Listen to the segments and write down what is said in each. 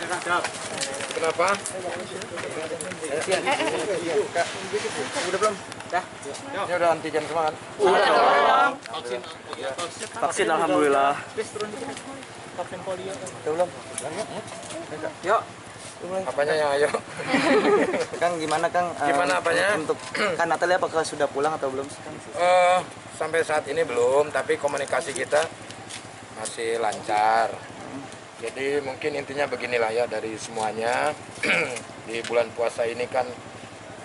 Kenapa? Udah belum? Dah. Ini udah antigen semua kan? Vaksin alhamdulillah. Vaksin polio. Udah belum? Yuk. Apanya yang ayo? Kang gimana Kang? Gimana apanya? Untuk kan Natalia apakah sudah pulang atau belum sih Kang? Sampai saat ini belum, tapi komunikasi kita masih lancar. Jadi mungkin intinya beginilah ya dari semuanya. Di bulan puasa ini kan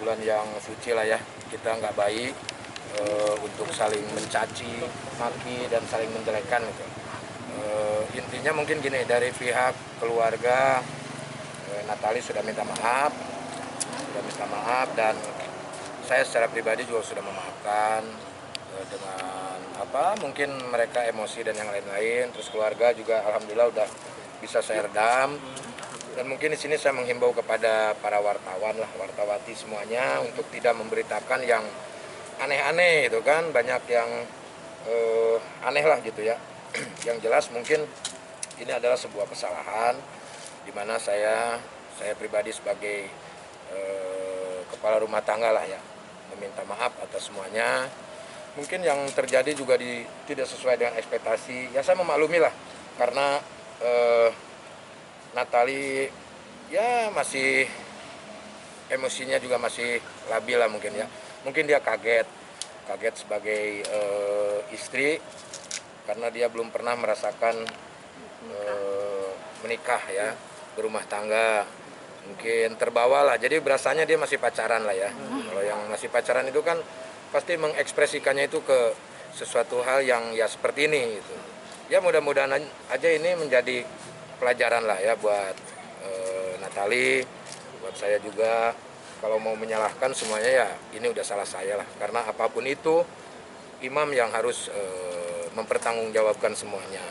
bulan yang suci lah ya. Kita nggak baik untuk saling mencaci, maki dan saling menjelekkan gitu. Intinya mungkin gini, dari pihak keluarga Natali sudah minta maaf, dan saya secara pribadi juga sudah memaafkan dengan mungkin mereka emosi dan yang lain-lain. Terus keluarga juga alhamdulillah udah bisa saya redam. Dan mungkin di sini saya menghimbau kepada para wartawan lah, wartawati semuanya untuk tidak memberitakan yang aneh-aneh itu kan, banyak yang aneh lah gitu ya. Yang jelas mungkin ini adalah sebuah kesalahan di mana saya pribadi sebagai kepala rumah tangga lah ya, meminta maaf atas semuanya. Mungkin yang terjadi juga tidak sesuai dengan ekspektasi. Ya saya memaklumi lah, karena Natali ya masih emosinya juga masih labil lah mungkin ya. Mungkin dia kaget sebagai istri karena dia belum pernah merasakan menikah ya, berumah tangga. Mungkin terbawa lah, jadi berasanya dia masih pacaran lah ya. Kalau yang masih pacaran itu kan pasti mengekspresikannya itu ke sesuatu hal yang ya seperti ini gitu. Ya mudah-mudahan aja ini menjadi pelajaran lah ya buat Natali, buat saya juga. Kalau mau menyalahkan semuanya ya ini udah salah saya lah, karena apapun itu imam yang harus mempertanggungjawabkan semuanya.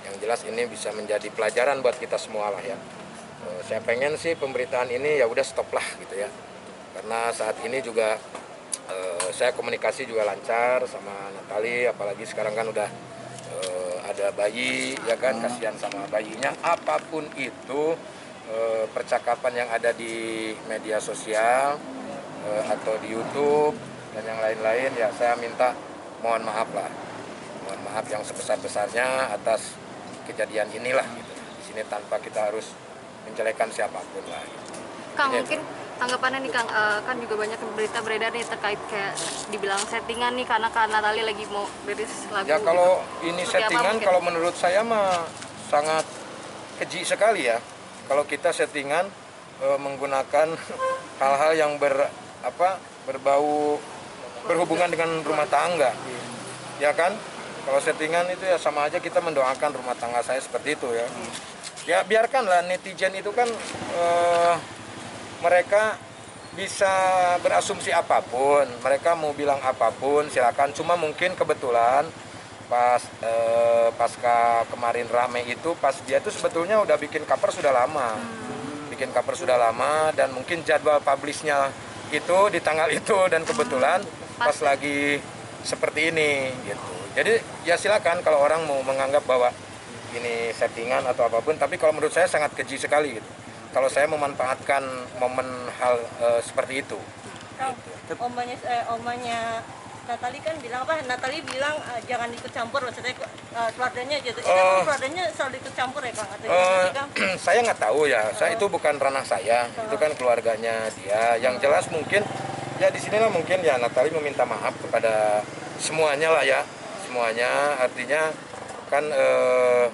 Yang jelas ini bisa menjadi pelajaran buat kita semua lah ya. Saya pengen sih pemberitaan ini ya udah stop lah gitu ya, karena saat ini juga saya komunikasi juga lancar sama Natali, apalagi sekarang kan udah ada bayi ya kan, kasihan sama bayinya. Apapun itu percakapan yang ada di media sosial atau di YouTube dan yang lain-lain ya, saya minta mohon maaf lah, mohon maaf yang sebesar-besarnya atas kejadian inilah gitu. Di sini tanpa kita harus menjelekan siapapun lah gitu. Kang, mungkin tanggapannya nih Kang, kan juga banyak berita beredar nih terkait kayak dibilang settingan nih karena Natali lagi mau rilis lagu. Ya kalau ini seperti settingan, kalau menurut saya mah sangat keji sekali ya. Kalau kita settingan menggunakan hal-hal yang berbau berhubungan dengan rumah tangga, ya kan? Kalau settingan itu ya sama aja kita mendoakan rumah tangga saya seperti itu ya. Ya biarkanlah netizen itu kan mereka bisa berasumsi apapun, mereka mau bilang apapun silakan. Cuma mungkin kebetulan pasca kemarin rame itu, pas dia tuh sebetulnya udah bikin cover sudah lama, dan mungkin jadwal publishnya itu di tanggal itu, dan kebetulan pas lagi seperti ini gitu. Jadi ya silakan kalau orang mau menganggap bahwa ini settingan atau apapun, tapi kalau menurut saya sangat keji sekali gitu kalau saya memanfaatkan momen hal seperti itu. Omanya Natali kan bilang Natali bilang jangan ikut campur, maksudnya keluarganya gitu. Itu keluarganya selalu ikut campur ya Kang? Saya nggak tahu ya, saya itu bukan ranah saya, itu kan keluarganya dia. Yang jelas mungkin ya di sinilah mungkin ya Natali meminta maaf kepada semuanya lah ya, semuanya. Artinya kan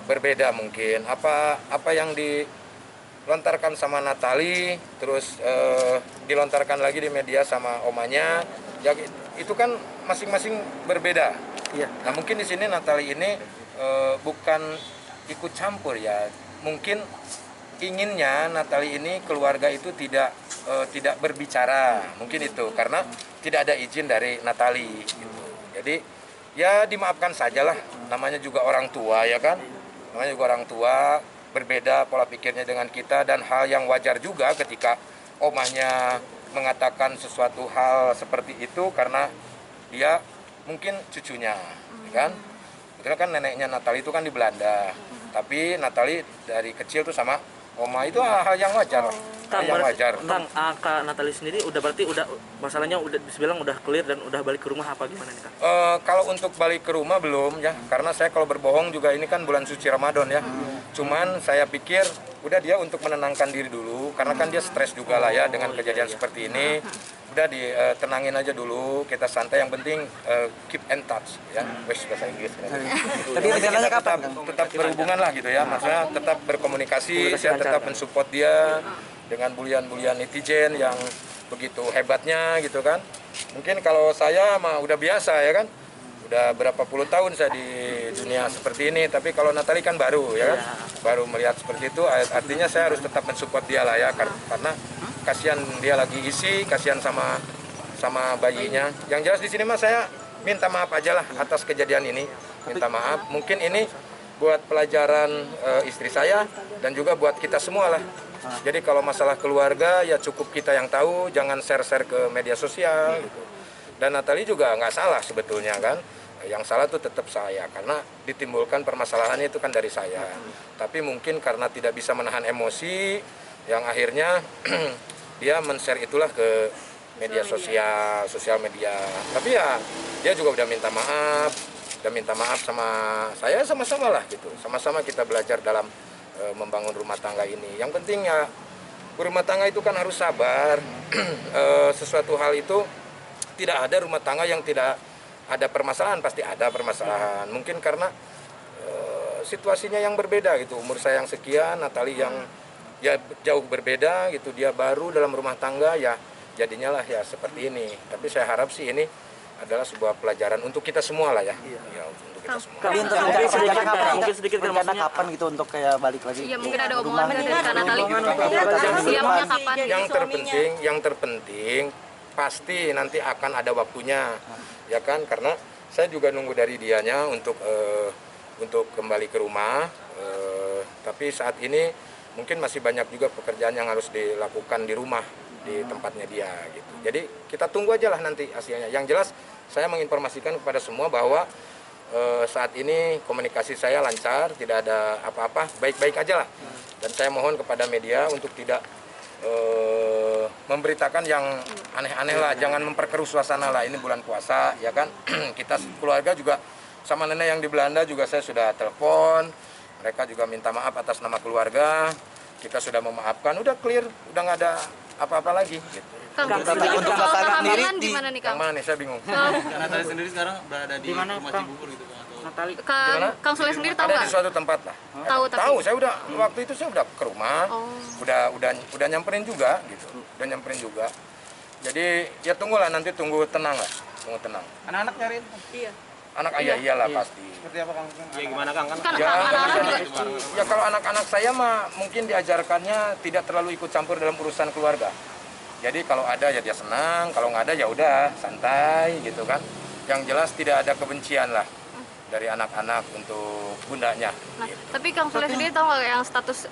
berbeda mungkin apa yang dilontarkan sama Natali terus dilontarkan lagi di media sama omanya ya, itu kan masing-masing berbeda. Iya. Nah mungkin di sini Natali ini bukan ikut campur ya, mungkin inginnya Natali ini keluarga itu tidak berbicara, mungkin itu karena tidak ada izin dari Natali gitu. Jadi ya dimaafkan sajalah, namanya juga orang tua ya kan, namanya juga orang tua, berbeda pola pikirnya dengan kita, dan hal yang wajar juga ketika omahnya mengatakan sesuatu hal seperti itu karena dia mungkin cucunya ya kan. Karena kan neneknya Natali itu kan di Belanda, tapi Natali dari kecil tuh sama Oma itu hal yang wajar. Hal yang wajar. Kang, Kak Natali sendiri berarti masalahnya udah dibilang udah clear dan udah balik ke rumah apa gimana nih Kang? Kalau untuk balik ke rumah belum ya, karena saya kalau berbohong juga ini kan bulan suci Ramadan ya. Cuman saya pikir udah dia untuk menenangkan diri dulu, karena kan dia stres juga lah ya dengan kejadian seperti ini. Udah ditenangin aja dulu, kita santai, yang penting keep in touch ya. Wes bahasa Inggris. Tapi rencananya kapan, Tetap berhubungan lah gitu ya, maksudnya tetap berkomunikasi, saya tetap mensupport dia dengan bulian-bulian netizen yang begitu hebatnya gitu kan. Mungkin kalau saya mah udah biasa ya kan, udah berapa puluh tahun saya di dunia seperti ini, tapi kalau Natali kan baru ya kan, baru melihat seperti itu, artinya saya harus tetap mensupport dia lah ya, karena kasihan dia lagi isi, kasihan sama bayinya. Yang jelas di sini mah saya minta maaf aja lah atas kejadian ini, minta maaf. Mungkin ini buat pelajaran istri saya dan juga buat kita semua lah. Jadi kalau masalah keluarga ya cukup kita yang tahu, jangan share-share ke media sosial gitu. Dan Natali juga nggak salah sebetulnya kan. Yang salah itu tetap saya, karena ditimbulkan permasalahannya itu kan dari saya. Tapi mungkin karena tidak bisa menahan emosi, yang akhirnya dia men-share itulah ke media sosial media. Tapi ya dia juga udah minta maaf sama saya, sama-sama lah gitu. Sama-sama kita belajar dalam membangun rumah tangga ini. Yang penting ya berumah tangga itu kan harus sabar. Sesuatu hal itu tidak ada rumah tangga yang tidak ada permasalahan, pasti ada permasalahan. Mungkin karena situasinya yang berbeda gitu. Umur saya yang sekian, Natali yang ya jauh berbeda gitu. Dia baru dalam rumah tangga ya, jadinya lah ya seperti ini. Tapi saya harap sih ini adalah sebuah pelajaran untuk kita semua lah ya. Ya untuk kita semua. Tapi untuk Mungkin sedikit kan rencana maksudnya kapan gitu untuk kayak balik lagi? Iya, mungkin ada omongan dari Kak Natali. Siapnya kapan? Yang terpenting pasti nanti akan ada waktunya, ya kan? Karena saya juga nunggu dari dianya untuk kembali ke rumah. Tapi saat ini mungkin masih banyak juga pekerjaan yang harus dilakukan di rumah, di tempatnya dia gitu. Jadi kita tunggu aja lah nanti hasilnya. Yang jelas saya menginformasikan kepada semua bahwa saat ini komunikasi saya lancar, tidak ada apa-apa, baik-baik aja lah. Dan saya mohon kepada media untuk tidak memberitakan yang aneh-aneh lah, jangan memperkeruh suasana lah. Ini bulan puasa ya kan. Kita keluarga juga sama nenek yang di Belanda juga saya sudah telepon, mereka juga minta maaf atas nama keluarga, kita sudah memaafkan, udah clear, udah nggak ada apa-apa lagi gitu. Kang, untuk Bapak sendiri di mana nih Kang? Yang mana nih, saya bingung. Natali sendiri sekarang berada di mana, rumah Kang? Cibubur gitu Kang, atau Natali. Kang Sule sendiri tahu Ada nggak? di suatu tempat lah. Tahu, tapi Tahu, saya udah waktu itu saya udah ke rumah, Oh. udah nyamperin juga gitu, udah nyamperin juga. Jadi ya tunggulah, nanti tunggu tenang lah, tunggu tenang. anak-anak nyariin Iya. Anak ayah iyalah pasti. seperti apa Kang? Ya gimana Kang? Kan kan Ya, anak-anak juga ya kalau anak-anak saya mah mungkin diajarkannya tidak terlalu ikut campur dalam urusan keluarga. Jadi kalau ada ya dia senang, kalau nggak ada ya udah santai gitu kan. Yang jelas tidak ada kebencian lah dari anak-anak untuk bundanya. Nah, tapi Kang Sule sendiri tahu nggak yang status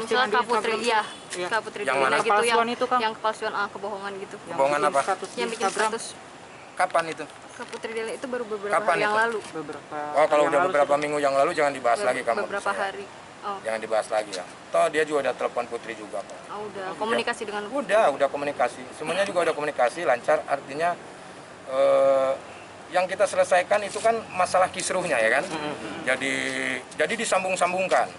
misalnya Kak Putri, iya, Kak Putri Yang Delina mana? gitu, Kepalsuan itu, Kang? yang kepalsuan kebohongan gitu, Kebohongan apa? yang bikin status Kapan itu? Kak Putri Delina itu baru beberapa Kapan hari yang itu? lalu, Oh kalau udah beberapa minggu yang lalu jangan dibahas lagi kamu. beberapa hari. Oh, Jangan dibahas lagi ya. Toh dia juga udah telepon Putri juga kok. udah komunikasi dengan Udah komunikasi. Semuanya juga udah komunikasi lancar. Artinya yang kita selesaikan itu kan masalah kisruhnya ya kan. Jadi disambung-sambungkan.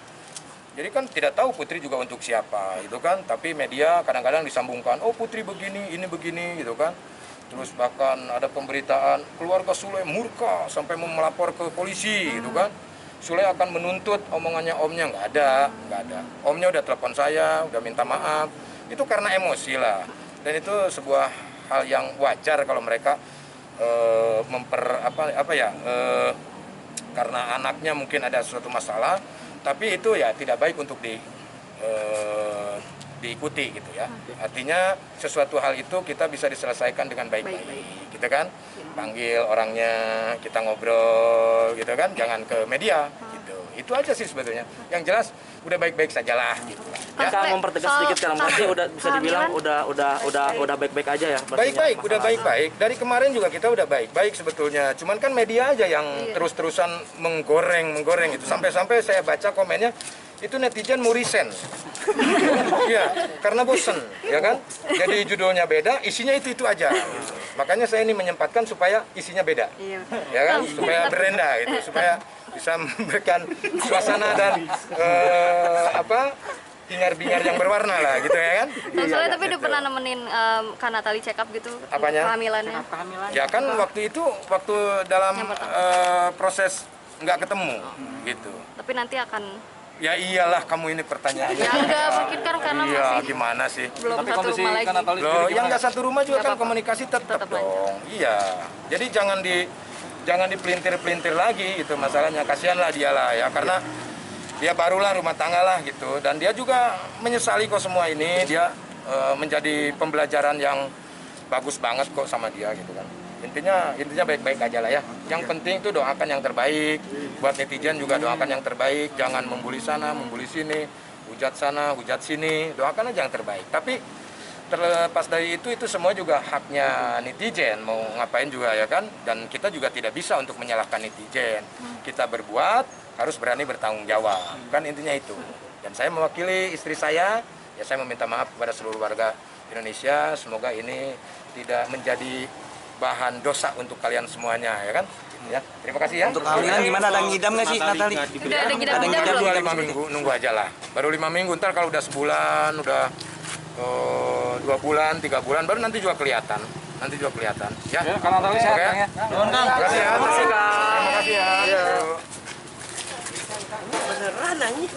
Jadi kan tidak tahu Putri juga untuk siapa itu kan. Tapi media kadang-kadang disambungkan. Oh Putri begini, ini begini gitu kan. Terus bahkan ada pemberitaan keluarga Sule murka sampai mau melapor ke polisi gitu kan. Sule akan menuntut omongannya omnya, nggak ada. Omnya udah telepon saya, udah minta maaf. Itu karena emosi lah. Dan itu sebuah hal yang wajar kalau mereka karena anaknya mungkin ada suatu masalah, tapi itu ya tidak baik untuk diikuti gitu ya. Artinya sesuatu hal itu kita bisa diselesaikan dengan baik-baik, gitu kan? Panggil orangnya, kita ngobrol, gitu kan? Jangan ke media, gitu. Itu aja sih sebetulnya. Yang jelas udah baik-baik sajalah, gitu. Ya. Kang mempertegas sedikit Kang, berarti udah bisa dibilang udah baik-baik aja ya. Baik-baik, udah baik-baik. Dari kemarin juga kita udah baik-baik sebetulnya. Cuman kan media aja yang terus-terusan menggoreng itu. Sampai-sampai saya baca komennya, itu netizen mau resign. Iya, karena bosen, ya kan? Jadi judulnya beda, isinya itu aja. Makanya saya ini menyempatkan supaya isinya beda, Iya. ya kan? Supaya berenda gitu, supaya bisa memberikan suasana dan bingar-bingar yang berwarna lah, gitu ya kan? Soalnya tapi udah pernah nemenin Kak Natali check up gitu Apanya? kehamilannya. Ya kan waktu dalam proses nggak ketemu, gitu. Tapi nanti akan Ya iyalah, kamu ini pertanyaannya. ya enggak mungkin kan karena Iya, masih gimana sih? belum Tapi satu kondisi rumah lagi. Natali Loh, yang nggak satu rumah juga Nggak kan apa-apa. komunikasi tetap Tetap lancar. dong. Iya. Jadi jangan dipelintir-pelintir lagi gitu masalahnya. Kasihanlah dia lah ya, karena dia barulah rumah tangga lah gitu, dan dia juga menyesali kok semua ini. Dia menjadi pembelajaran yang bagus banget kok sama dia gitu kan. Intinya baik-baik aja lah ya. Yang penting itu doakan yang terbaik. Buat netizen juga doakan yang terbaik. Jangan membuli sana, membuli sini, hujat sana, hujat sini. Doakan aja yang terbaik. Tapi terlepas dari itu semua juga haknya netizen. Mau ngapain juga ya kan. Dan kita juga tidak bisa untuk menyalahkan netizen. Kita berbuat harus berani bertanggung jawab. Kan intinya itu. Dan saya mewakili istri saya. Ya saya meminta maaf kepada seluruh warga Indonesia. Semoga ini tidak menjadi bahan dosa untuk kalian semuanya ya kan. Ya, terima kasih ya. Untuk kehamilan gimana, ada ngidam nggak sih Natali? Udah ada Ada gidam-gidam ngidam belum? 5 minggu nunggu aja lah. Baru 5 minggu, ntar kalau udah sebulan, udah 2 bulan, 3 bulan, baru nanti juga kelihatan. Ya, Kang Natali sehat, oke. Kang, ya. Terima kasih ya. Terima kasih ya. Beneran anjing.